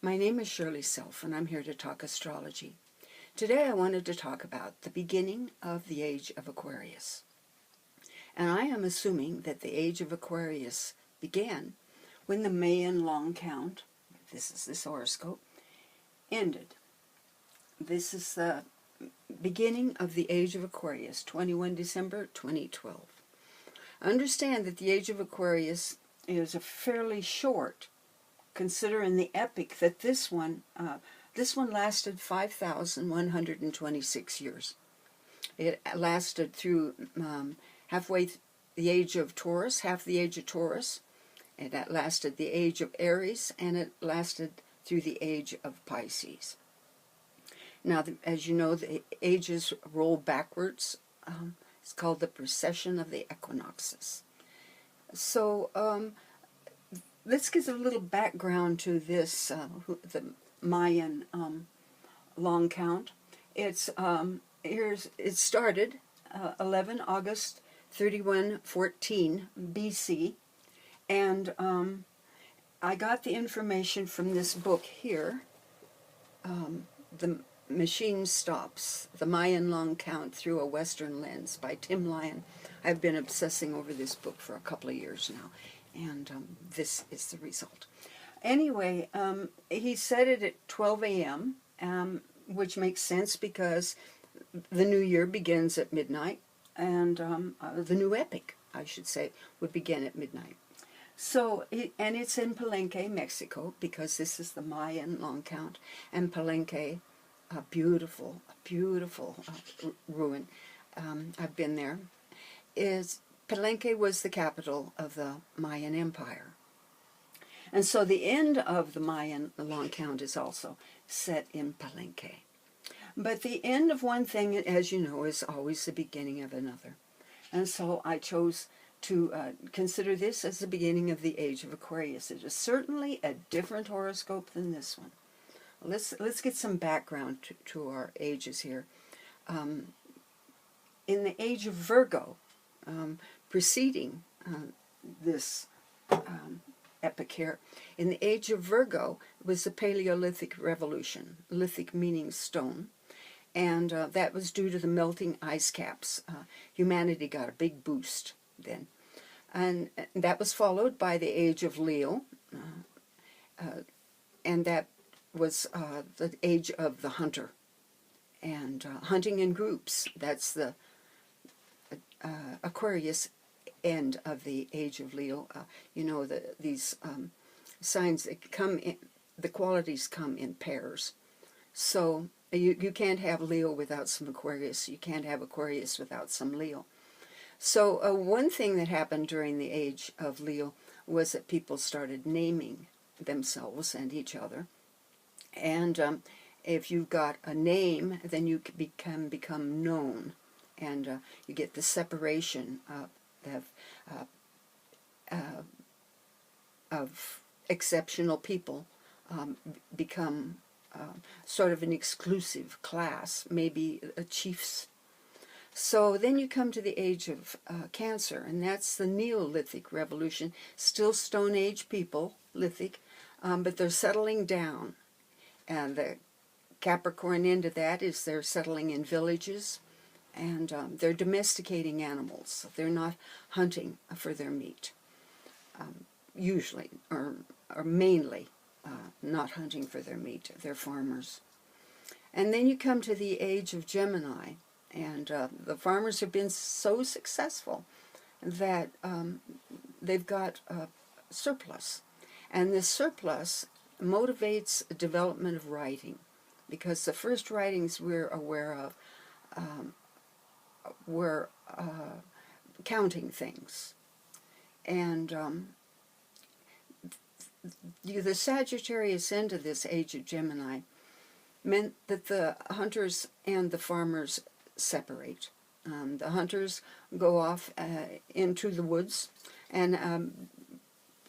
My name is Shirley Self, and I'm here to talk astrology. Today I wanted to talk about the beginning of the age of Aquarius. And I am assuming that the age of Aquarius began when the Mayan long count, this is this horoscope, ended. This is the beginning of the age of Aquarius, 21 December 2012. Understand that the age of Aquarius is a fairly short, considering the epic that this one lasted 5,126 years. It lasted through halfway the age of Taurus, half the age of Taurus. It lasted the age of Aries, and it lasted through the age of Pisces. Now, as you know, the ages roll backwards. It's called the precession of the equinoxes. So, let's give a little background to this, the Mayan long count. It started 11 August 3114 BC, and I got the information from this book here, The Machine Stops, The Mayan Long Count Through a Western Lens by Tim Lyon. I've been obsessing over this book for a couple of years now, and this is the result. Anyway, he said it at 12 a.m., which makes sense because the new year begins at midnight, and the new epic, I should say, would begin at midnight. So, and it's in Palenque, Mexico, because this is the Mayan long count, and Palenque, a beautiful ruin. I've been there. Palenque was the capital of the Mayan Empire. And so the end of the Mayan long count is also set in Palenque. But the end of one thing, as you know, is always the beginning of another. And so I chose to consider this as the beginning of the age of Aquarius. It is certainly a different horoscope than this one. Let's get some background to our ages here. In the age of Virgo, preceding this epic here, in the age of Virgo was the Paleolithic Revolution, lithic meaning stone, and that was due to the melting ice caps. Humanity got a big boost then. And that was followed by the age of Leo, and that was the age of the hunter, and hunting in groups. That's the Aquarius end of the age of Leo. You know, these signs that come in, the qualities come in pairs. So you can't have Leo without some Aquarius. You can't have Aquarius without some Leo. So one thing that happened during the age of Leo was that people started naming themselves and each other. And if you've got a name, then you can become known. And you get the separation of exceptional people become sort of an exclusive class, maybe chiefs. So then you come to the age of Cancer, and that's the Neolithic Revolution. Still Stone Age people, lithic, but they're settling down. And the Capricorn end of that is they're settling in villages, and they're domesticating animals. They're not hunting for their meat, usually, or mainly not hunting for their meat. They're farmers. And then you come to the age of Gemini, and the farmers have been so successful that they've got a surplus. And this surplus motivates the development of writing, because the first writings we're aware of were counting things. And the Sagittarius end of this age of Gemini meant that the hunters and the farmers separate. The hunters go off into the woods and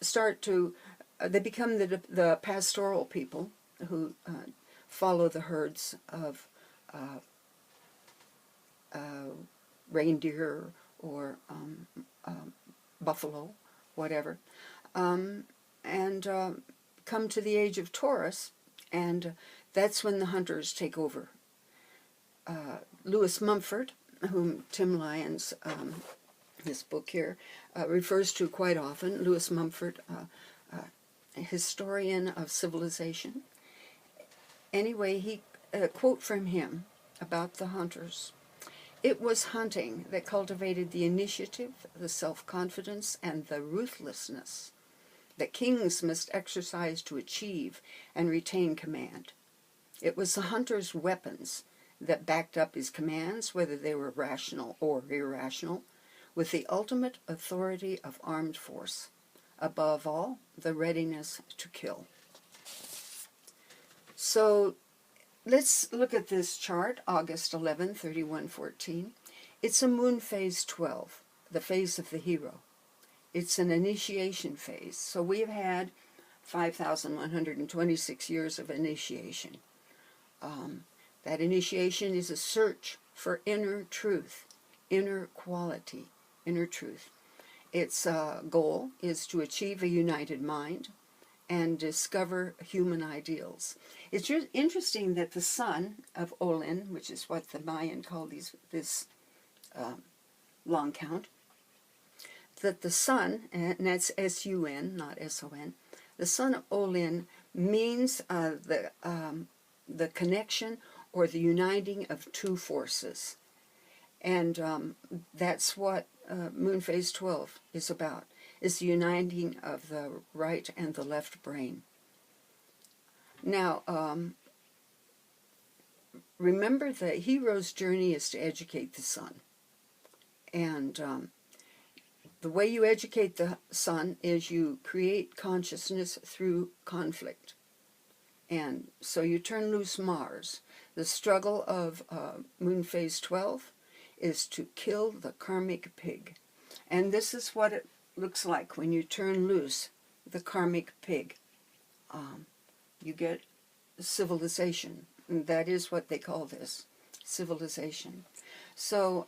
start to, they become the pastoral people who follow the herds of reindeer or buffalo, whatever, and come to the age of Taurus, And that's when the hunters take over. Lewis Mumford, whom Tim Lyons, this book here, refers to quite often, Lewis Mumford, a historian of civilization. Anyway, a quote from him about the hunters. It was hunting that cultivated the initiative, the self-confidence, and the ruthlessness that kings must exercise to achieve and retain command. It was the hunter's weapons that backed up his commands, whether they were rational or irrational, with the ultimate authority of armed force. Above all, the readiness to kill. So let's look at this chart, August 11, 3114. It's a moon phase 12, the phase of the hero. It's an initiation phase. So we have had 5,126 years of initiation. That initiation is a search for inner truth, inner quality, inner truth. Its goal is to achieve a united mind and discover human ideals. It's interesting that the sun of Olin, which is what the Mayan called this long count, that the sun, and that's S-U-N, not S-O-N, the sun of Olin means the connection or the uniting of two forces. And that's what moon phase 12 is about, is the uniting of the right and the left brain. Now, remember the hero's journey is to educate the sun. And the way you educate the sun is you create consciousness through conflict. And so you turn loose Mars. The struggle of moon phase 12 is to kill the karmic pig. And this is what it looks like when you turn loose the karmic pig. You get civilization. And that is what they call this, civilization. So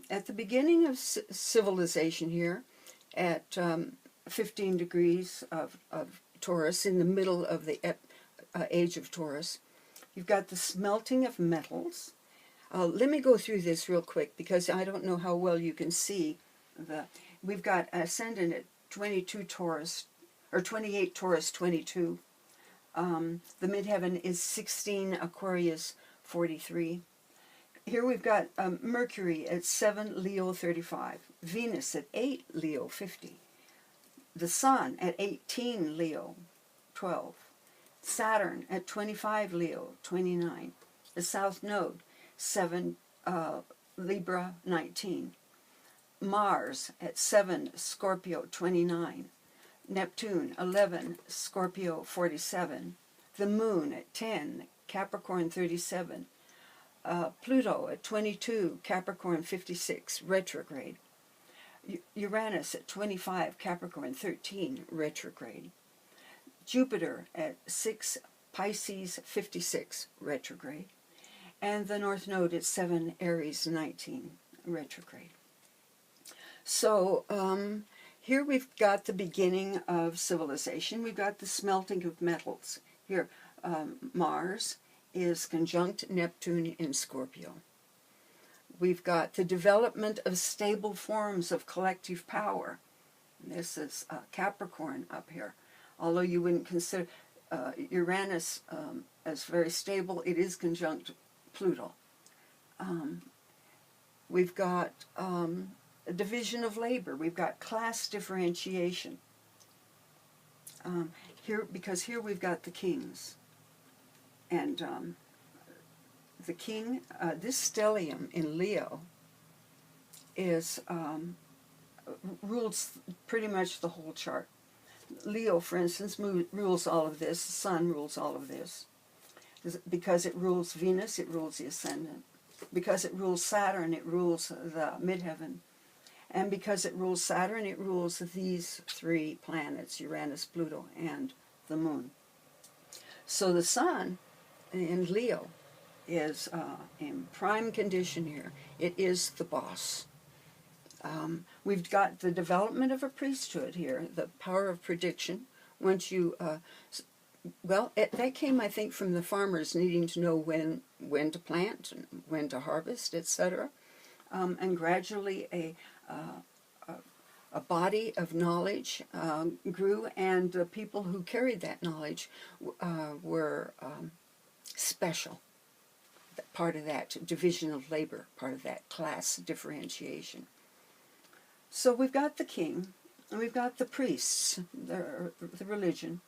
at the beginning of civilization here, at 15 degrees of Taurus, in the middle of the age of Taurus, you've got the smelting of metals. Let me go through this real quick because I don't know how well you can see. We've got ascendant at 22 Taurus, or 28 Taurus 22. The midheaven is 16 Aquarius 43. Here we've got Mercury at 7 Leo 35. Venus at 8 Leo 50. The Sun at 18 Leo 12. Saturn at 25 Leo 29. The South Node 7 Libra 19. Mars at 7 Scorpio 29. Neptune 11 Scorpio 47. The Moon at 10 Capricorn 37. Pluto at 22 Capricorn 56 retrograde. Uranus at 25 Capricorn 13 retrograde. Jupiter at 6 Pisces 56 retrograde. And the North Node at 7 Aries 19 retrograde. So here we've got the beginning of civilization. We've got the smelting of metals. Here Mars is conjunct Neptune in Scorpio. We've got the development of stable forms of collective power. This is Capricorn up here. Although you wouldn't consider Uranus as very stable, it is conjunct Pluto. We've got a division of labor. We've got class differentiation. Because here we've got the kings. And the king, this stellium in Leo, rules pretty much the whole chart. Leo, for instance, rules all of this. The sun rules all of this. Because it rules Venus, it rules the ascendant. Because it rules Saturn, it rules the midheaven. And because it rules Saturn, it rules these three planets, Uranus, Pluto, and the moon. So the sun in Leo is in prime condition here. It is the boss. We've got the development of a priesthood here, the power of prediction. Once you Well, that came, I think, from the farmers needing to know when to plant and when to harvest, etc. And gradually a body of knowledge grew, and the people who carried that knowledge were special. Part of that division of labor, part of that class differentiation. So we've got the king, and we've got the priests, the religion,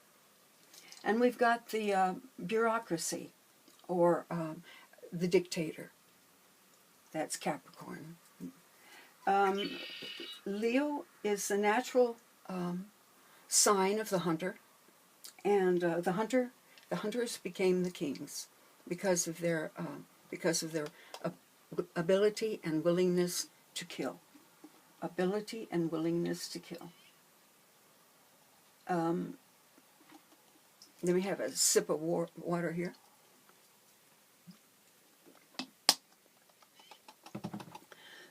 and we've got the bureaucracy, or the dictator. That's Capricorn. Leo is the natural sign of the hunter, and the hunters became the kings because of their ability and willingness to kill. Ability and willingness to kill. Let me have a sip of water here.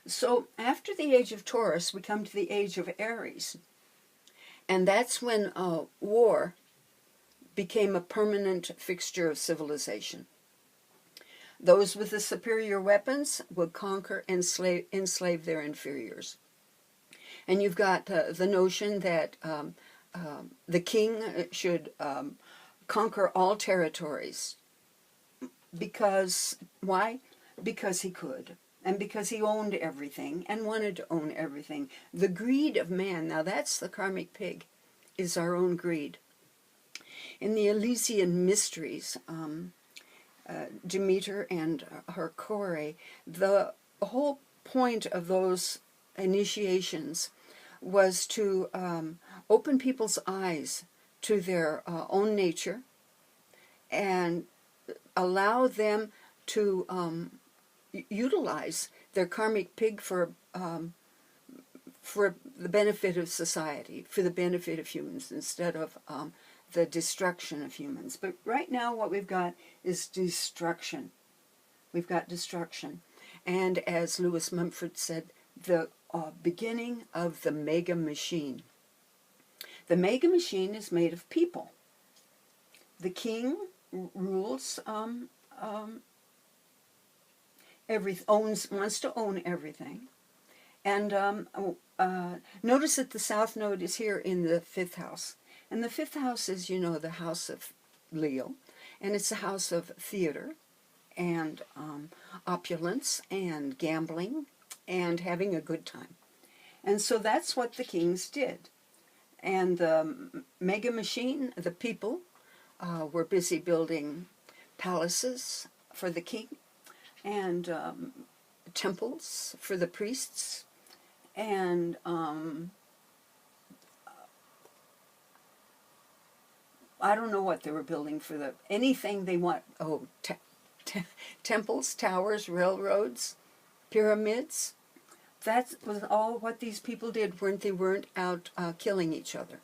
So after the age of Taurus, we come to the age of Aries. And that's when war became a permanent fixture of civilization. Those with the superior weapons would conquer and enslave their inferiors. And you've got the notion that the king should conquer all territories. Because, why? Because he could. And because he owned everything and wanted to own everything. The greed of man, now that's the karmic pig, is our own greed. In the Elysian mysteries, Demeter and her Kore, the whole point of those initiations was to open people's eyes to their own nature and allow them to utilize their karmic pig for the benefit of society, for the benefit of humans, instead of the destruction of humans. But right now what we've got is destruction. We've got destruction. And as Lewis Mumford said, the beginning of the mega machine. The mega machine is made of people. The king rules wants to own everything. And notice that the South Node is here in the 5th house. And the 5th house is, you know, the house of Leo. And it's a house of theater and opulence and gambling and having a good time. And so that's what the kings did. And the mega machine, the people, were busy building palaces for the king and temples for the priests, and I don't know what they were building for anything they want. Oh, temples, towers, railroads, pyramids. That was all what these people did. They weren't out killing each other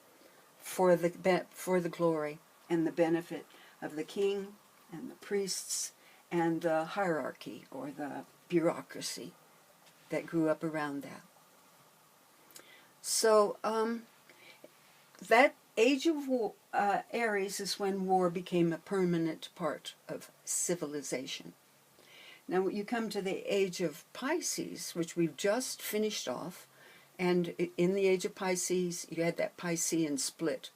for the glory and the benefit of the king and the priests and the hierarchy, or the bureaucracy that grew up around that. So that age of Aries is when war became a permanent part of civilization. Now you come to the age of Pisces, which we've just finished off, and in the age of Pisces you had that Piscean split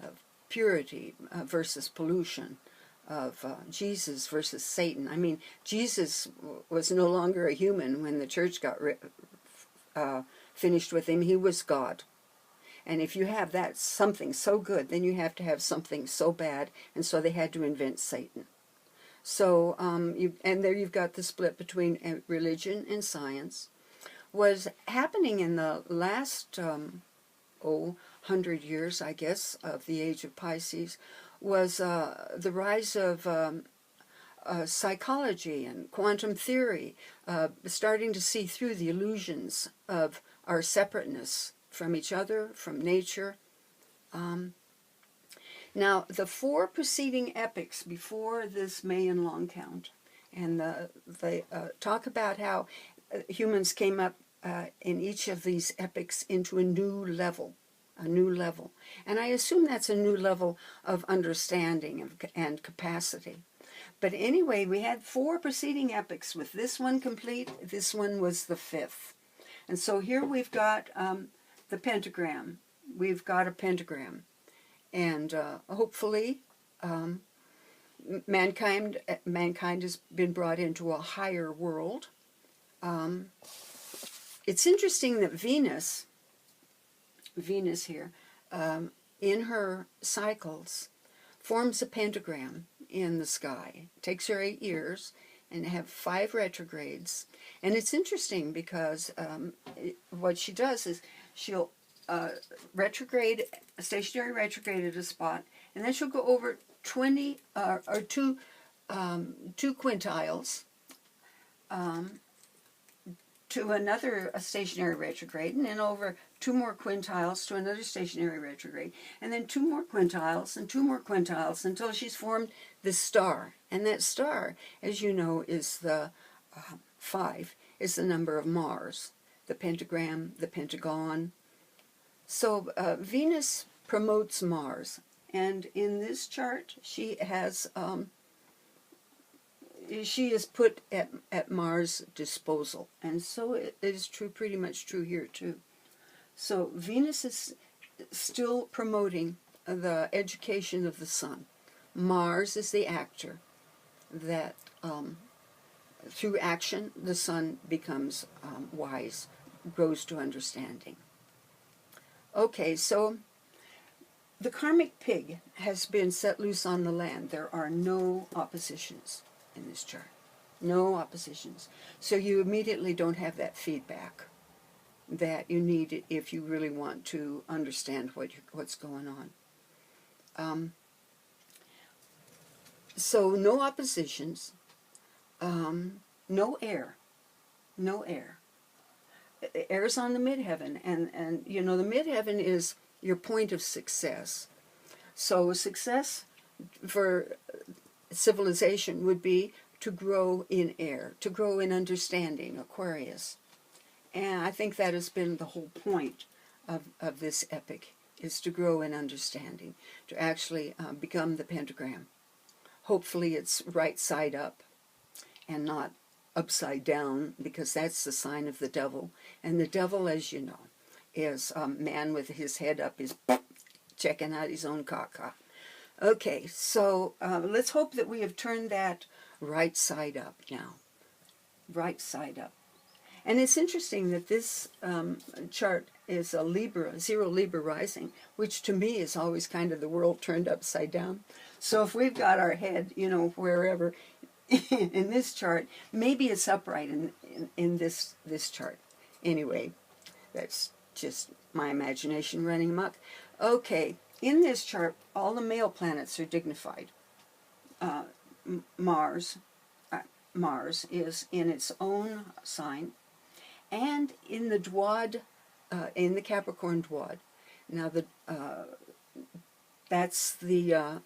of purity versus pollution, of Jesus versus Satan. I mean, Jesus was no longer a human when the church got finished with him. He was God. And if you have that something so good, then you have to have something so bad, and so they had to invent Satan. So, and there you've got the split between religion and science. Was happening in the last 100 years, I guess, of the age of Pisces, was the rise of psychology and quantum theory, starting to see through the illusions of our separateness from each other, from nature. Now, the 4 preceding epics before this Mayan long count, and they talk about how humans came up in each of these epics into a new level a new level. And I assume that's a new level of understanding and capacity. But anyway, we had 4 preceding epochs. With this one complete, this one was the 5th. And so here we've got the pentagram. We've got a pentagram. And hopefully mankind has been brought into a higher world. It's interesting that Venus here, in her cycles, forms a pentagram in the sky. It takes her 8 years and have 5 retrogrades. And it's interesting because what she does is she'll retrograde, a stationary retrograde at a spot, and then she'll go over 20 or 2 quintiles to another stationary retrograde, and then over 2 more quintiles to another stationary retrograde, and then 2 more quintiles and 2 more quintiles until she's formed this star. And that star, as you know, is the 5, is the number of Mars, the pentagram, the pentagon. So Venus promotes Mars, and in this chart she has she is put at Mars' disposal, and so it is true, pretty much true here too. So Venus is still promoting the education of the sun. Mars is the actor that through action the sun becomes wise, grows to understanding. Okay, so the karmic pig has been set loose on the land. There are no oppositions in this chart. No oppositions. So you immediately don't have that feedback that you need if you really want to understand what's going on. So no oppositions, no air, no air. Air's on the midheaven, and you know the midheaven is your point of success. So success for civilization would be to grow in air, to grow in understanding, Aquarius. And I think that has been the whole point of this epoch, is to grow in understanding, to actually become the pentagram. Hopefully it's right side up and not upside down, because that's the sign of the devil. And the devil, as you know, is a man with his head up, is checking out his own caca. Okay, so let's hope that we have turned that right side up now. Right side up. And it's interesting that this chart is a Libra, 0 Libra rising, which to me is always kind of the world turned upside down. So if we've got our head, you know, wherever in this chart, maybe it's upright in this chart. Anyway, that's just my imagination running amok. Okay, in this chart, all the male planets are dignified. Mars is in its own sign, and in the Dwad, in the Capricorn Dwad. Now that's the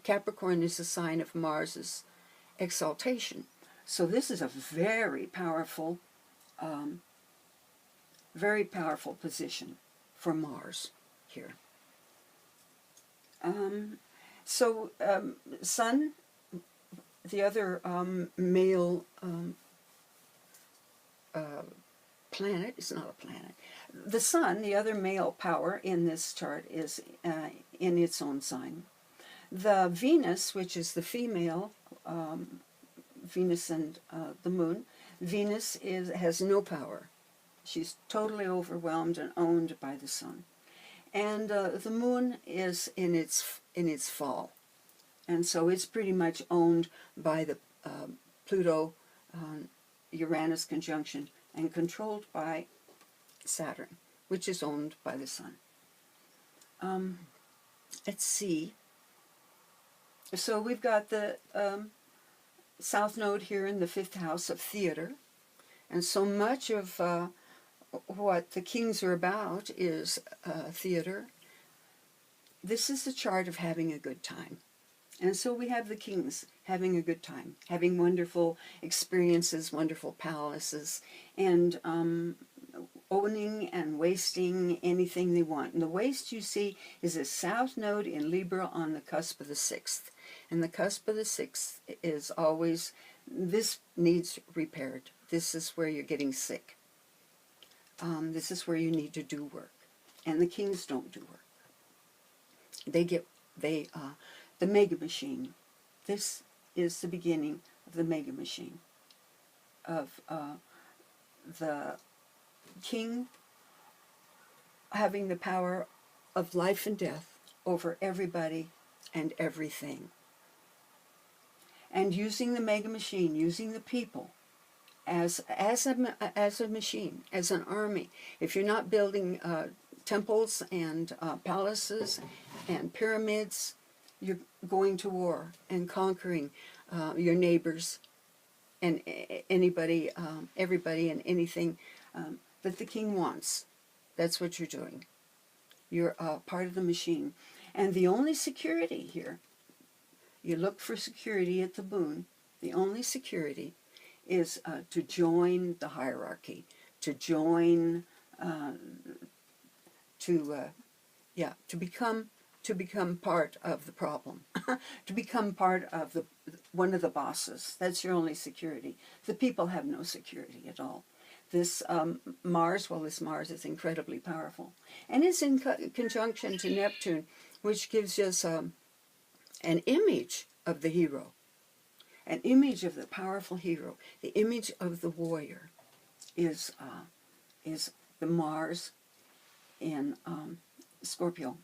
Capricorn is a sign of Mars's exaltation. So this is a very powerful position for Mars here. Sun, the other male planet, is not a planet. The sun, the other male power in this chart, is in its own sign. The Venus, which is the female, Venus and the moon, Venus has no power. She's totally overwhelmed and owned by the sun. And the moon is in its fall. And so it's pretty much owned by the Pluto-Uranus conjunction and controlled by Saturn, which is owned by the sun. Let's see. So we've got the South Node here in the 5th house of theater. And so much of what the kings are about is theater. This is the chart of having a good time. And so we have the kings having a good time, having wonderful experiences, wonderful palaces, and owning and wasting anything they want. And the waste you see is a south node in Libra on the cusp of the 6th. And the cusp of the 6th is always, this needs repaired. This is where you're getting sick. This is where you need to do work. And the kings don't do work. The mega machine. This is the beginning of the mega machine. Of the king having the power of life and death over everybody and everything. And using the mega machine, using the people as a machine, as an army. If you're not building temples and palaces and pyramids, you're going to war and conquering your neighbors and anybody, everybody and anything that the king wants. That's what you're doing. You're part of the machine. And the only security here, you look for security at the moon, the only security is to join the hierarchy, to join, to become part of the problem, to become part of one of the bosses. That's your only security. The people have no security at all. This Mars is incredibly powerful. And it's in conjunction to Neptune, which gives us an image of the hero, an image of the powerful hero. The image of the warrior is the Mars in Scorpio,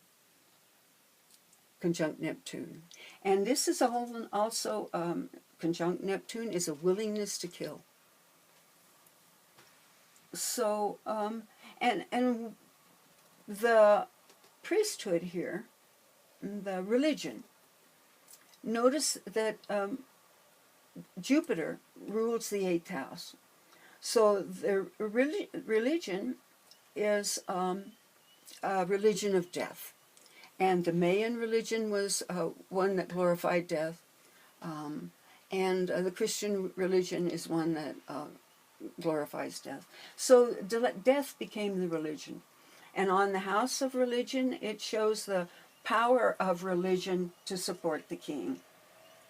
conjunct Neptune. And this is also conjunct Neptune is a willingness to kill. So, and the priesthood here, the religion, notice that Jupiter rules the 8th house. So the religion is a religion of death. And the Mayan religion was one that glorified death. And the Christian religion is one that glorifies death. So death became the religion. And on the house of religion, it shows the power of religion to support the king.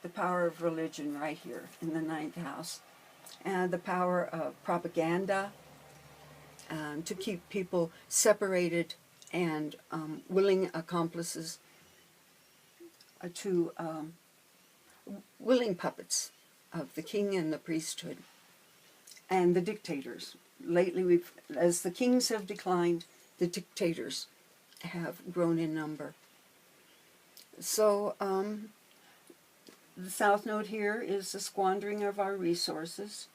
The power of religion right here in the 9th house. And the power of propaganda to keep people separated and willing accomplices to willing puppets of the king and the priesthood and the dictators. Lately, as the kings have declined, the dictators have grown in number. So the south node here is the squandering of our resources.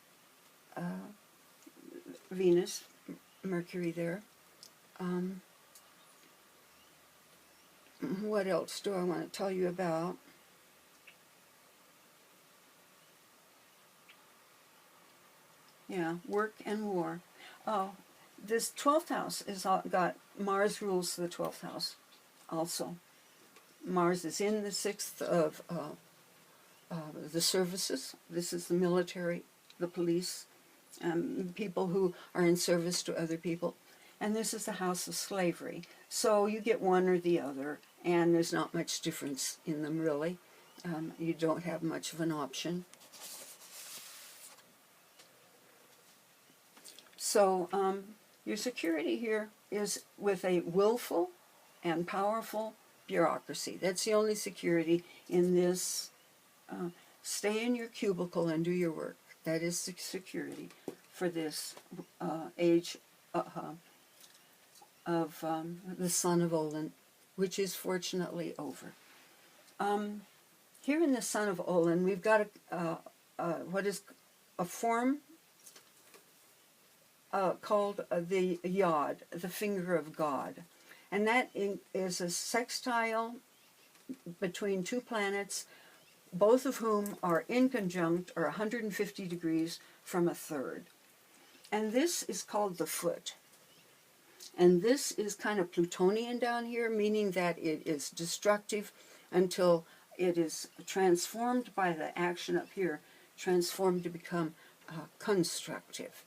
Venus, Mercury there. What else do I want to tell you about? Yeah, work and war. Oh, this 12th house is got Mars rules the 12th house also. Mars is in the 6th of the services. This is the military, the police, people who are in service to other people. And this is the house of slavery. So you get one or the other, and there's not much difference in them really. You don't have much of an option. So your security here is with a willful and powerful bureaucracy. That's the only security in this. Stay in your cubicle and do your work. That is the security for this age of the Son of Olin, which is fortunately over. Here in the Son of Olin, we've got what is a form called the Yod, the finger of God. And that is a sextile between two planets, both of whom are in conjunct or 150 degrees from a third. And this is called the foot. And this is kind of Plutonian down here, meaning that it is destructive until it is transformed by the action up here, transformed to become constructive.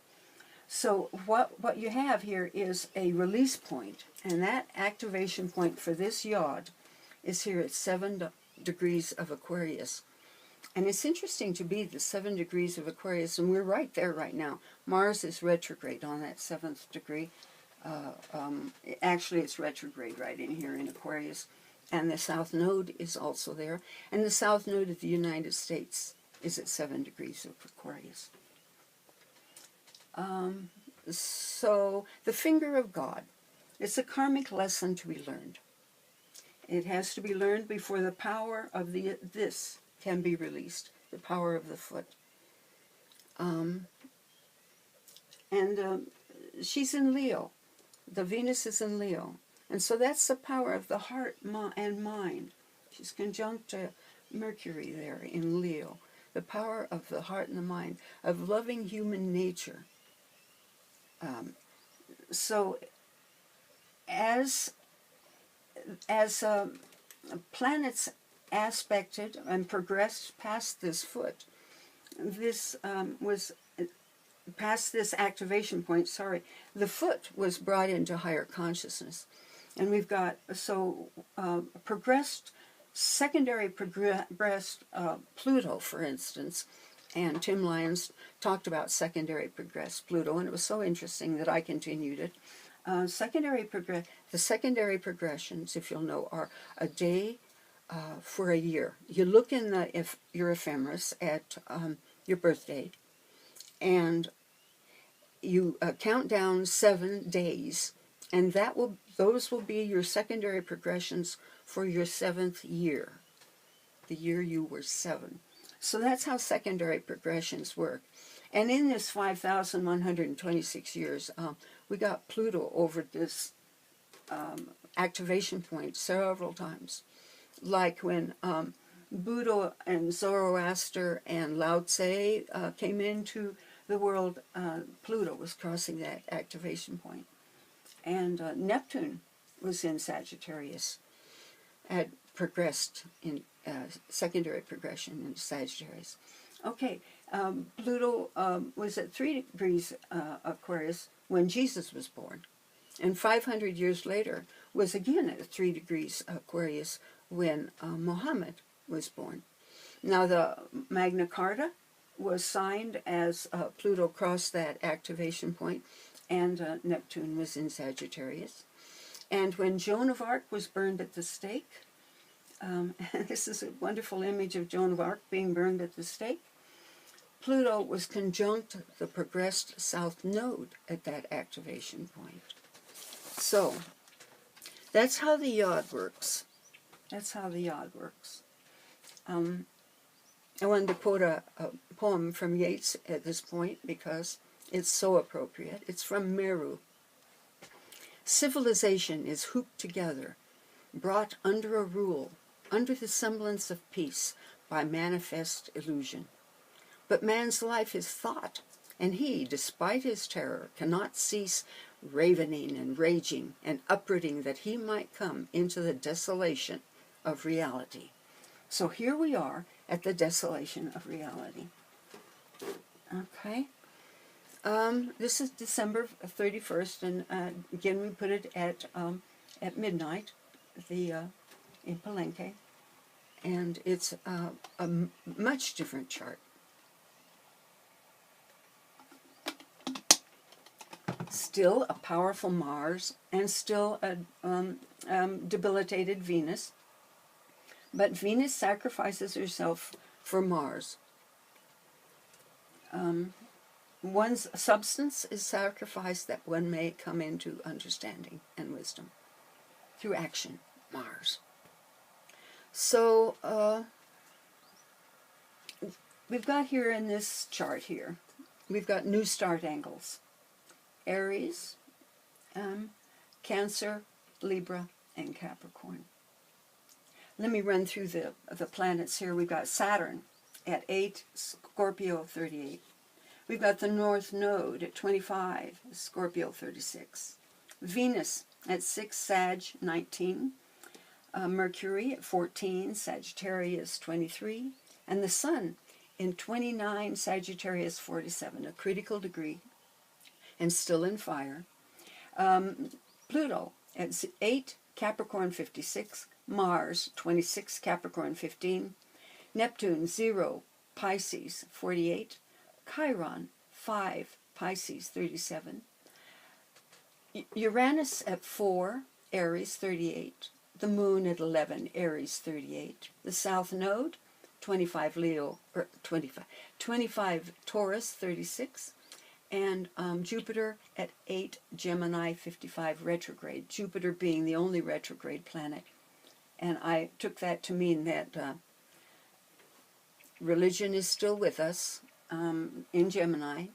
So what you have here is a release point, and that activation point for this yod is here at 7 degrees of Aquarius. And it's interesting to be the 7 degrees of Aquarius, and we're right there right now. Mars is retrograde on that 7th degree. Actually, it's retrograde right in here in Aquarius. And the South Node is also there. And the South Node of the United States is at 7 degrees of Aquarius. So, the finger of God. It's a karmic lesson to be learned. It has to be learned before the power of this can be released, the power of the foot. She's in Leo. The Venus is in Leo. And so that's the power of the heart and mind. She's conjunct Mercury there in Leo. The power of the heart and the mind, of loving human nature. So as planets aspected and progressed past this foot, this was past this activation point, the foot was brought into higher consciousness. And we've got, progressed, secondary progressed Pluto, for instance, and Tim Lyons talked about secondary progressed Pluto, and it was so interesting that I continued it. The secondary progressions, if you'll know, are a day for a year. You look in your ephemeris at your birthday, and you count down 7 days, and those will be your secondary progressions for your 7th year, the year you were 7. So that's how secondary progressions work. And in this 5,126 years, we got Pluto over this activation point several times. Like when Buddha and Zoroaster and Lao Tse came into the world, Pluto was crossing that activation point. And Neptune was in Sagittarius, had progressed in secondary progression in Sagittarius. Okay, Pluto was at 3 degrees Aquarius when Jesus was born. And 500 years later was again at 3 degrees Aquarius when Muhammad was born. Now the Magna Carta was signed as Pluto crossed that activation point, and Neptune was in Sagittarius. And when Joan of Arc was burned at the stake, this is a wonderful image of Joan of Arc being burned at the stake, Pluto was conjunct the progressed South Node at that activation point. So, that's how the yod works. That's how the yod works. I wanted to quote a poem from Yeats at this point because it's so appropriate. It's from Meru. Civilization is hooped together, brought under a rule, under the semblance of peace, by manifest illusion. But man's life is thought, and he, despite his terror, cannot cease ravening and raging and uprooting that he might come into the desolation of reality. So here we are at the desolation of reality. Okay. This is December 31st, and again we put it at midnight, in Palenque, and it's a much different chart. Still a powerful Mars, and still a debilitated Venus, but Venus sacrifices herself for Mars. One's substance is sacrificed that one may come into understanding and wisdom through action, Mars. So we've got here in this chart here, we've got new start angles. Aries, Cancer, Libra, and Capricorn. Let me run through the planets here. We've got Saturn at 8, Scorpio 38. We've got the North Node at 25, Scorpio 36. Venus at 6, Sag 19. Mercury at 14, Sagittarius 23. And the Sun in 29, Sagittarius 47, a critical degree. and still in fire. Pluto at 8, Capricorn 56, Mars 26, Capricorn 15, Neptune 0, Pisces 48, Chiron 5, Pisces 37, Uranus at 4, Aries 38, the Moon at 11, Aries 38, the South Node 25 Leo, or 25 Taurus 36, and Jupiter at 8, Gemini 55 retrograde, Jupiter being the only retrograde planet. And I took that to mean that religion is still with us in Gemini.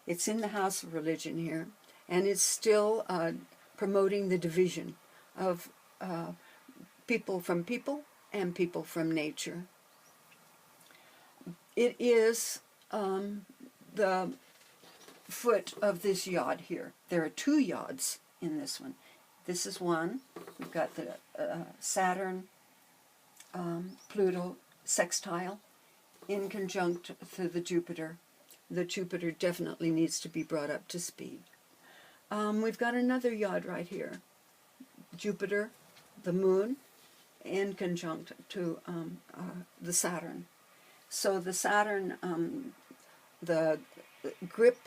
It's in the house of religion here, and it's still promoting the division of people from people and people from nature. It is the foot of this yod here. There are 2 yods in this one. This is one. We've got the Saturn, Pluto sextile in conjunct to the Jupiter. The Jupiter definitely needs to be brought up to speed. We've got another yod right here. Jupiter, the Moon, in conjunct to the Saturn. So the Saturn, the grip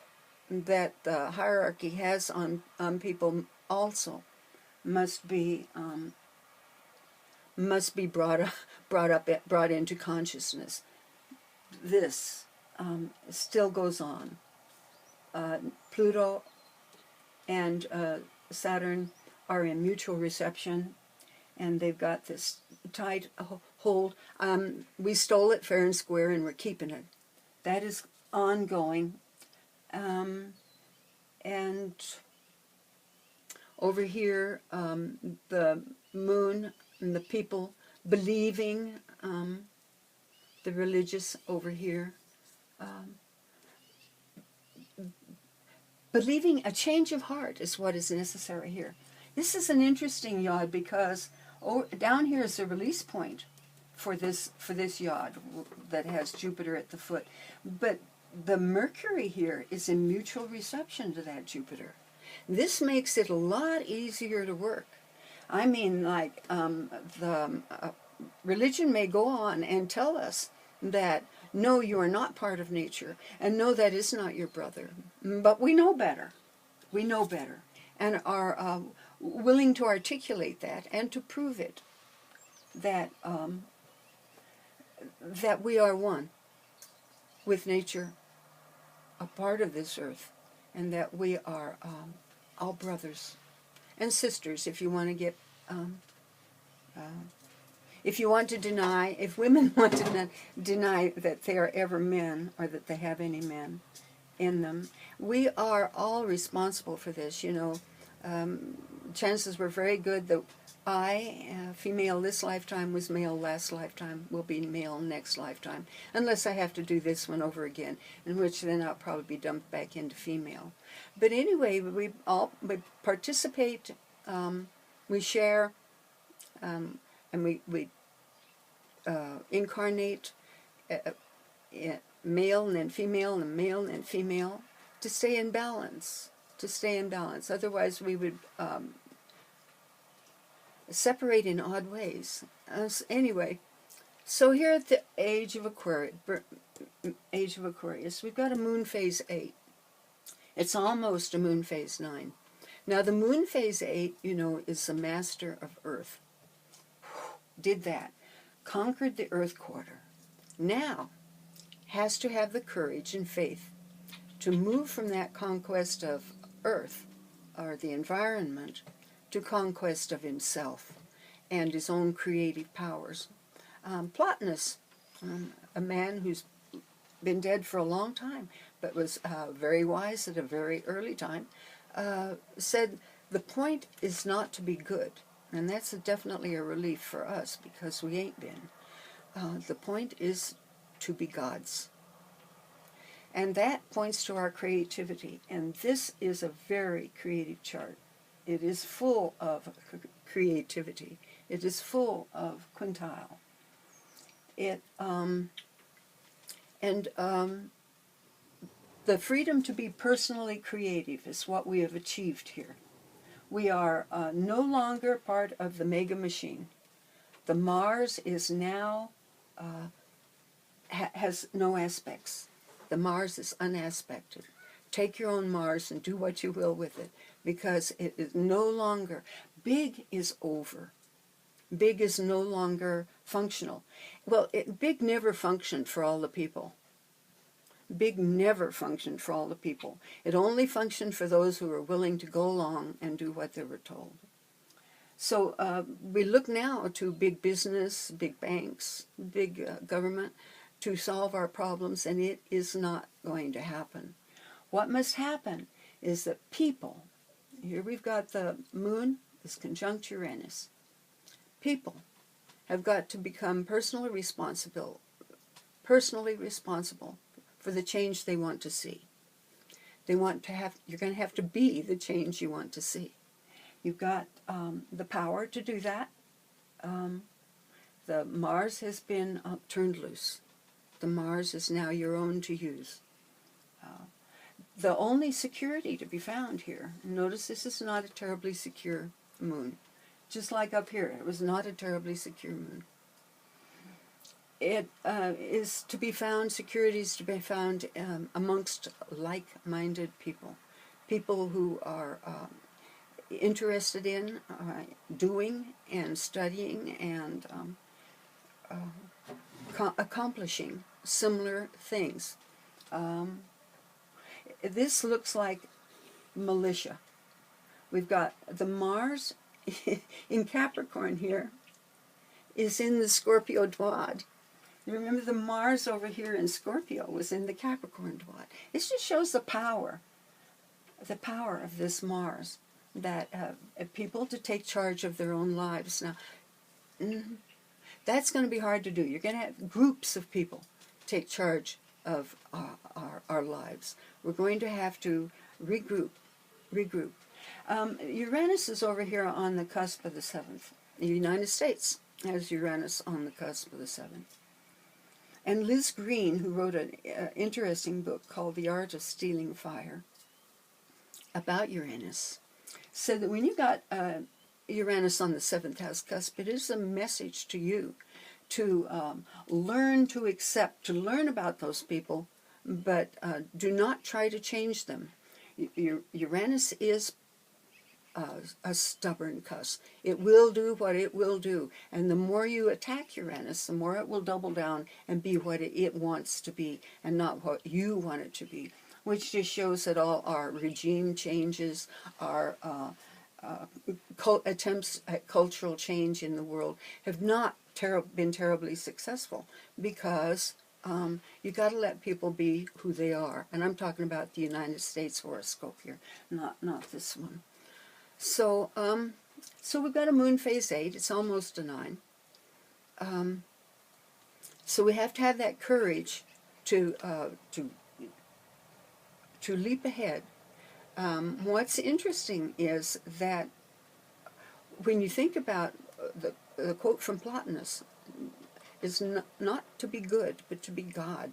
that the hierarchy has on people also must be brought into consciousness. This still goes on. Pluto and Saturn are in mutual reception, and they've got this tight hold. We stole it fair and square, and we're keeping it. That is ongoing. And over here, the Moon and the people believing, the religious over here, believing a change of heart is what is necessary here. This is an interesting yod because down here is the release point for this yod that has Jupiter at the foot. But the Mercury here is in mutual reception to that Jupiter. This makes it a lot easier to work. I mean, like, the religion may go on and tell us that, no, you are not part of nature, and no, that is not your brother. But we know better. We know better, and are willing to articulate that and to prove it, that that we are one with nature, a part of this earth, and that we are all brothers and sisters. If you want to get, if you want to deny, if women want to deny that they are ever men or that they have any men in them, we are all responsible for this. You know, chances were very good that I, female this lifetime, was male last lifetime, will be male next lifetime, unless I have to do this one over again, in which then I'll probably be dumped back into female. But anyway, we participate, we share, and we incarnate male and then female and male and then female to stay in balance, Otherwise we would separate in odd ways. Anyway, so here at the age of Aquarius, we've got a moon phase 8. It's almost a moon phase 9. Now the moon phase 8, you know, is the master of Earth. Did that. Conquered the Earth quarter. Now has to have the courage and faith to move from that conquest of Earth, or the environment, to conquest of himself and his own creative powers. Plotinus, a man who's been dead for a long time, but was very wise at a very early time, said the point is not to be good. And that's definitely a relief for us, because we ain't been. The point is to be God's. And that points to our creativity. And this is a very creative chart. It is full of creativity. It is full of quintile. The freedom to be personally creative is what we have achieved here. We are no longer part of the mega machine. The Mars is now, has no aspects. The Mars is unaspected. Take your own Mars and do what you will with it, because it is no longer, big is over. Big is no longer functional. Well, big never functioned for all the people. Big never functioned for all the people. It only functioned for those who were willing to go along and do what they were told. So we look now to big business, big banks, big government to solve our problems, and it is not going to happen. What must happen is that people, here we've got the moon is conjunct Uranus. People have got to become personally responsible for the change they want to see. You're going to have to be the change you want to see. You've got the power to do that. The Mars has been turned loose. The Mars is now your own to use. The only security to be found here, and notice this is not a terribly secure moon. Just like up here, it was not a terribly secure moon. It is to be found, security is to be found amongst like-minded people. People who are interested in doing and studying and accomplishing similar things. This looks like militia. We've got the Mars in Capricorn here is in the Scorpio Dwad. You remember the Mars over here in Scorpio was in the Capricorn Dwad. It just shows the power of this Mars, that people to take charge of their own lives. Now, that's going to be hard to do. You're going to have groups of people take charge of our lives. We're going to have to regroup. Uranus is over here on the cusp of the 7th. The United States has Uranus on the cusp of the 7th. And Liz Green, who wrote an interesting book called The Art of Stealing Fire about Uranus, said that when you got Uranus on the 7th house cusp, it is a message to you to learn to accept, to learn about those people, but do not try to change them. Uranus is a stubborn cuss. It will do what it will do. And the more you attack Uranus, the more it will double down and be what it wants to be and not what you want it to be. Which just shows that all our regime changes, our attempts at cultural change in the world have not been terribly successful, because you got to let people be who they are. And I'm talking about the United States horoscope here, not this one. So so we've got a moon phase 8. It's almost a 9. So we have to have that courage to leap ahead. What's interesting is that when you think about the quote from Plotinus, is not to be good, but to be God.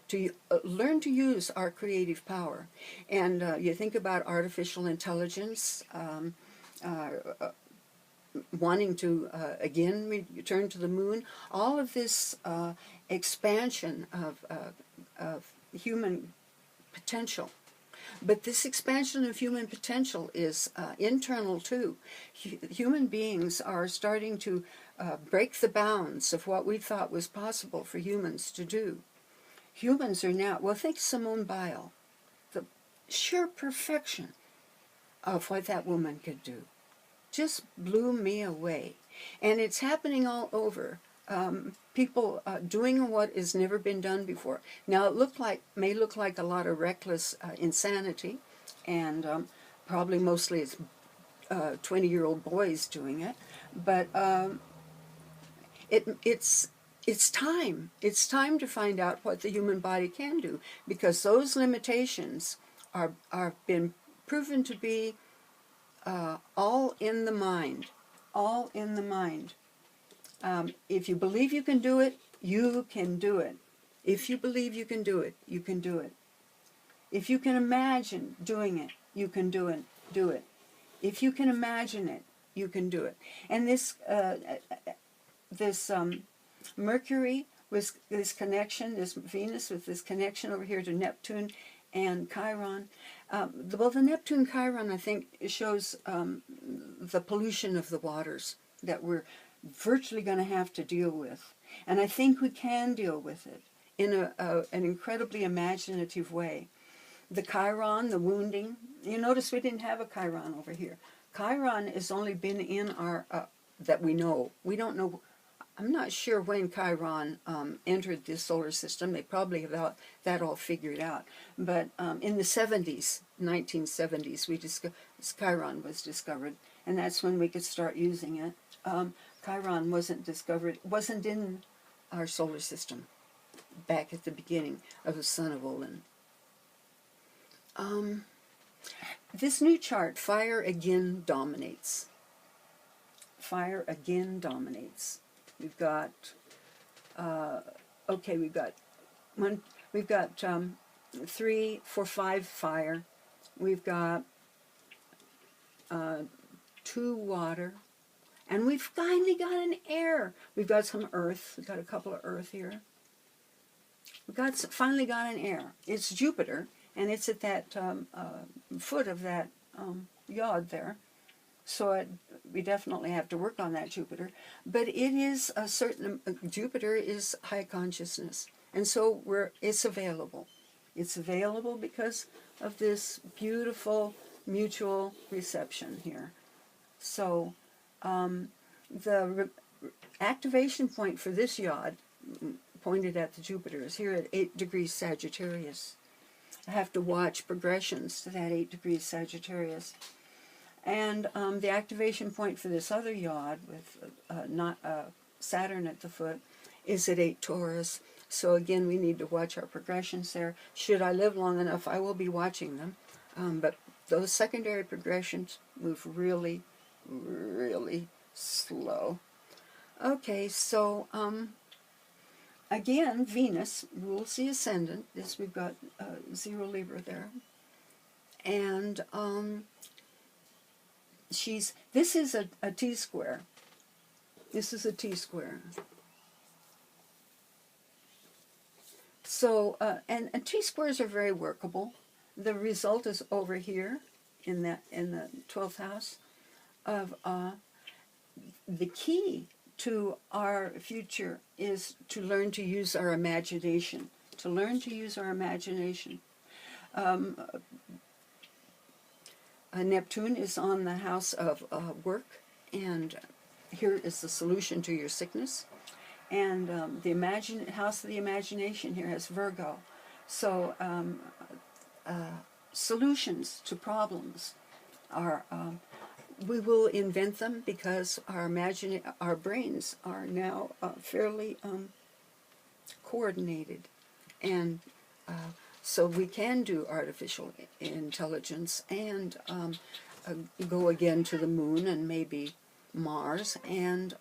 To learn to use our creative power. And you think about artificial intelligence, wanting to, again, return to the moon. All of this expansion of human potential. But this expansion of human potential is internal too. Human beings are starting to break the bounds of what we thought was possible for humans to do. Humans are now, well, think Simone Weil, the sheer perfection of what that woman could do. Just blew me away. And it's happening all over. People doing what has never been done before. Now it may look like a lot of reckless insanity, and probably mostly it's 20-year-old boys doing it, but it's time. It's time to find out what the human body can do, because those limitations are been proven to be all in the mind. All in the mind. If you believe you can do it, you can do it. If you believe you can do it, you can do it. If you can imagine doing it, you can do it. Do it. If you can imagine it, you can do it. And this Mercury with this connection, this Venus with this connection over here to Neptune and Chiron. The Neptune Chiron, I think, shows the pollution of the waters that we're virtually going to have to deal with. And I think we can deal with it in an incredibly imaginative way. The Chiron, the wounding, you notice we didn't have a Chiron over here. Chiron has only been in our, that we know. We don't know, I'm not sure when Chiron entered the solar system. They probably have that all figured out. But in the 70s, 1970s, Chiron was discovered, and that's when we could start using it. Chiron wasn't discovered, wasn't in our solar system back at the beginning of the Sun of Olin. This new chart, fire again dominates. Fire again dominates. We've got, okay, we've got 3, 4, 5 fire. We've got 2 water. And we've finally got an air. We've got some earth. We've got a couple of earth here. We've finally got an air. It's Jupiter, and it's at that foot of that yod there. So we definitely have to work on that Jupiter. But it is a certain, Jupiter is high consciousness. And so it's available. It's available because of this beautiful mutual reception here. So the activation point for this yod, pointed at the Jupiter, is here at 8 degrees Sagittarius. I have to watch progressions to that 8 degrees Sagittarius. And the activation point for this other yod with Saturn at the foot is at 8 Taurus. So again, we need to watch our progressions there. Should I live long enough, I will be watching them. But those secondary progressions move really, really slow. Okay, so again, Venus rules the ascendant. This, we've got 0 Libra there. And this is a T-square. This is a T-square. So, and T-squares are very workable. The result is over here in the 12th house of the key to our future is to learn to use our imagination. To learn to use our imagination. Neptune is on the house of work, and here is the solution to your sickness. And the house of the imagination here has Virgo. So solutions to problems are, we will invent them because our brains are now fairly coordinated. And so we can do artificial intelligence and go again to the moon and maybe Mars and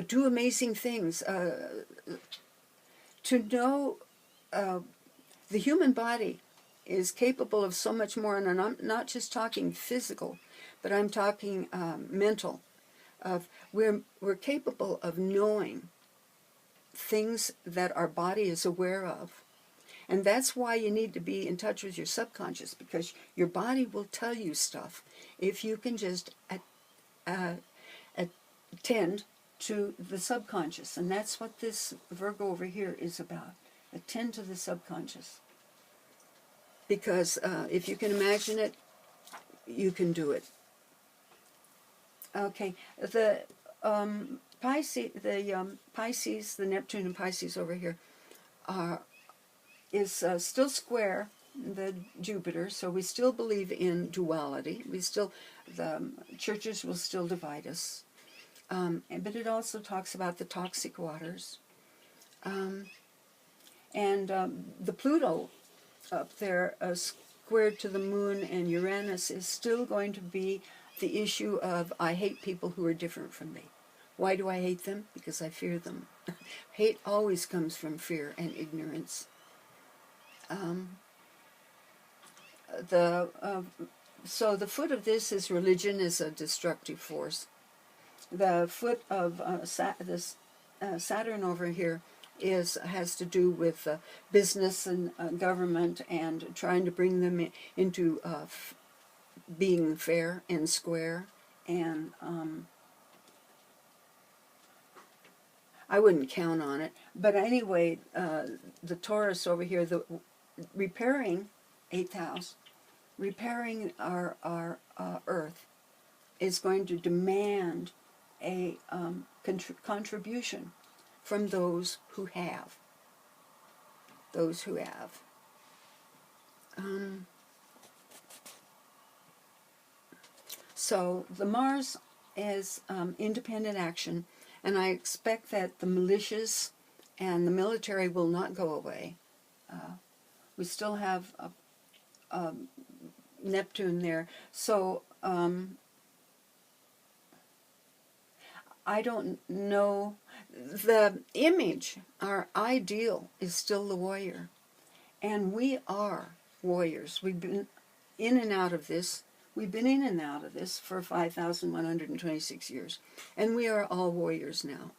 do amazing things. To know the human body is capable of so much more, and I'm not just talking physical, but I'm talking mental. We're capable of knowing things that our body is aware of. And that's why you need to be in touch with your subconscious, because your body will tell you stuff if you can just attend to the subconscious. And that's what this Virgo over here is about. Attend to the subconscious. Because if you can imagine it, you can do it. Okay, the Pisces, the Neptune and Pisces over here is still square the Jupiter, so we still believe in duality. The churches will still divide us. But it also talks about the toxic waters. The Pluto up there, squared to the moon and Uranus, is still going to be the issue of, I hate people who are different from me. Why do I hate them? Because I fear them. Hate always comes from fear and ignorance. So the foot of this is religion is a destructive force. The foot of Saturn over here has to do with business and government and trying to bring them into being fair and square. And I wouldn't count on it. But anyway, the Taurus over here, the repairing 8th house, repairing our Earth is going to demand a contribution from those who have. Those who have. So the Mars is independent action, and I expect that the militias and the military will not go away. We still have Neptune there. So I don't know. The image, our ideal, is still the warrior. And we are warriors. We've been in and out of this. We've been in and out of this for 5,126 years. And we are all warriors now.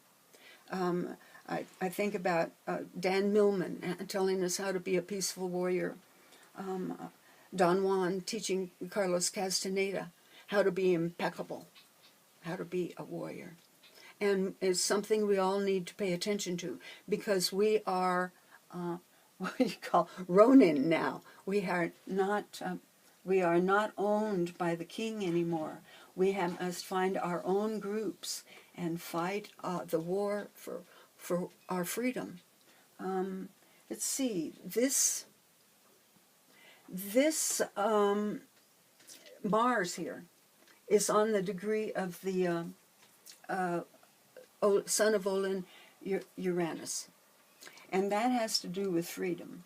I think about Dan Millman telling us how to be a peaceful warrior. Don Juan teaching Carlos Castaneda how to be impeccable, how to be a warrior. And it's something we all need to pay attention to, because we are what you call Ronin now. We are not owned by the king anymore. We must find our own groups and fight the war for our freedom. Let's see, this Mars here is on the degree of the son of Olin, Uranus. And that has to do with freedom.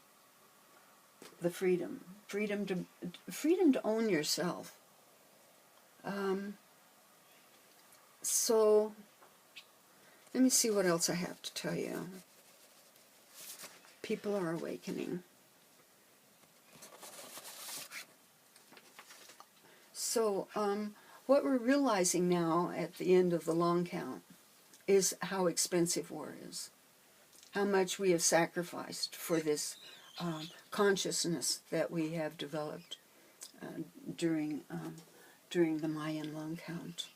The freedom to own yourself. So let me see what else I have to tell you. People are awakening. So what we're realizing now at the end of the long count is how expensive war is. How much we have sacrificed for this consciousness that we have developed during the Mayan long count.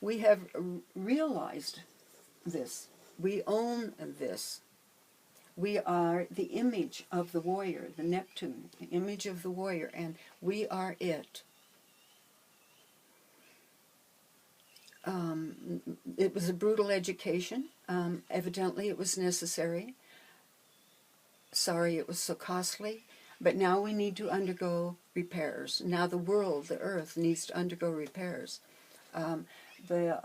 We have realized this. We own this. We are the image of the warrior, the Neptune, the image of the warrior, and we are it. It was a brutal education. Evidently it was necessary. Sorry it was so costly. But now we need to undergo repairs. Now the world, the earth, needs to undergo repairs. The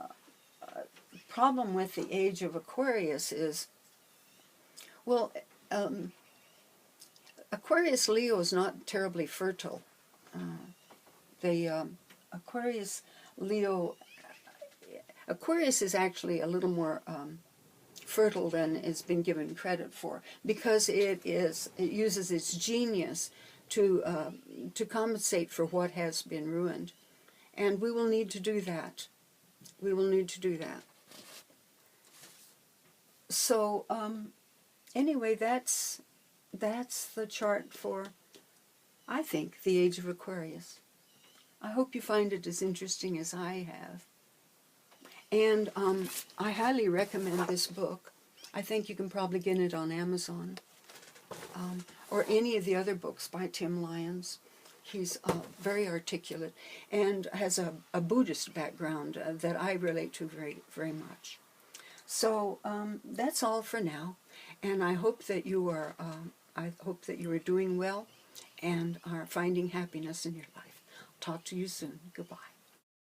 problem with the age of Aquarius is, well, Aquarius Leo is not terribly fertile. Aquarius Leo, Aquarius is actually a little more fertile than it's been given credit for, because it uses its genius to compensate for what has been ruined, and we will need to do that. We will need to do that. So anyway, that's the chart for, I think, the age of Aquarius. I hope you find it as interesting as I have. And I highly recommend this book. I think you can probably get it on Amazon. Or any of the other books by Tim Lyons. He's very articulate and has a Buddhist background that I relate to very, very much. So that's all for now. And I hope that you are doing well and are finding happiness in your life. Talk to you soon. Goodbye.